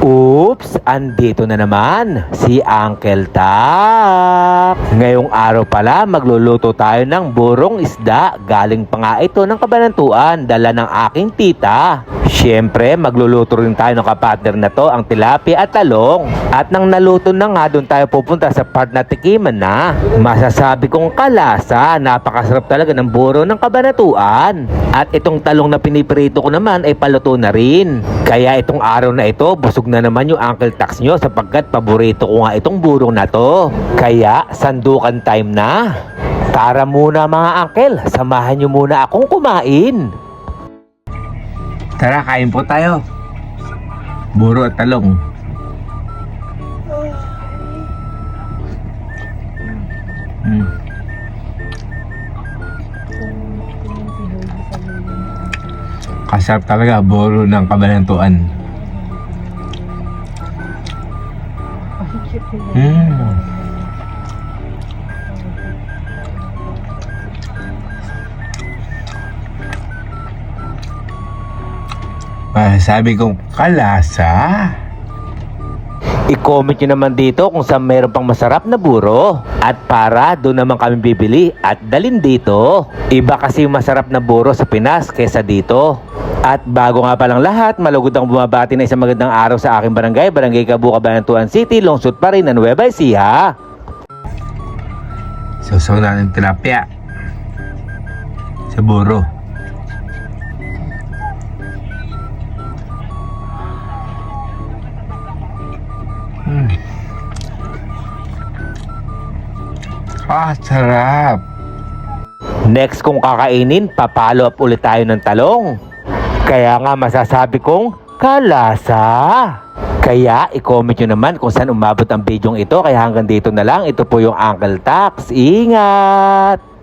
Oops! Andito na naman si Uncle Tak. Ngayong araw pala magluluto tayo ng burong isda. Galing pa nga ito ng Kabanatuan, dala ng aking tita. Siyempre magluluto rin tayo ng kapartner na to, ang tilapia at talong. At nang naluto na nga, doon tayo pupunta sa part na tikiman na. Masasabi kong kalasa, napakasarap talaga ng buro ng Kabanatuan. At itong talong na piniprito ko naman ay paluto na rin. Kaya itong araw na ito, busog na naman yung Uncle Tax nyo sapagkat paborito ko nga itong burong na to. Kaya sandukan time na. Tara muna mga uncle, samahan nyo muna akong kumain. Tara, kain po tayo. Buro at talong. Kasarap talaga, buro ng Kabanatuan. Sabi kong kalasa. I-comment nyo naman dito kung saan meron pang masarap na buro. At para doon naman kami bibili at dalhin dito. Iba kasi yung masarap na buro sa Pinas kesa dito. At bago nga palang lahat, malugod ang bumabati na isang magandang araw sa aking barangay, Barangay Cabu, Cabanatuan City, lungsod pa rin ng Nueva Ecija. Susaw natin tilapia sa buro. Sarap. Next kong kakainin, papalo up ulit tayo ng talong. Kaya nga masasabi kong kalasa. Kaya i-comment nyo naman kung saan umabot ang bidyong ito. Kaya hanggang dito na lang. Ito po yung Uncle Tax. Ingat!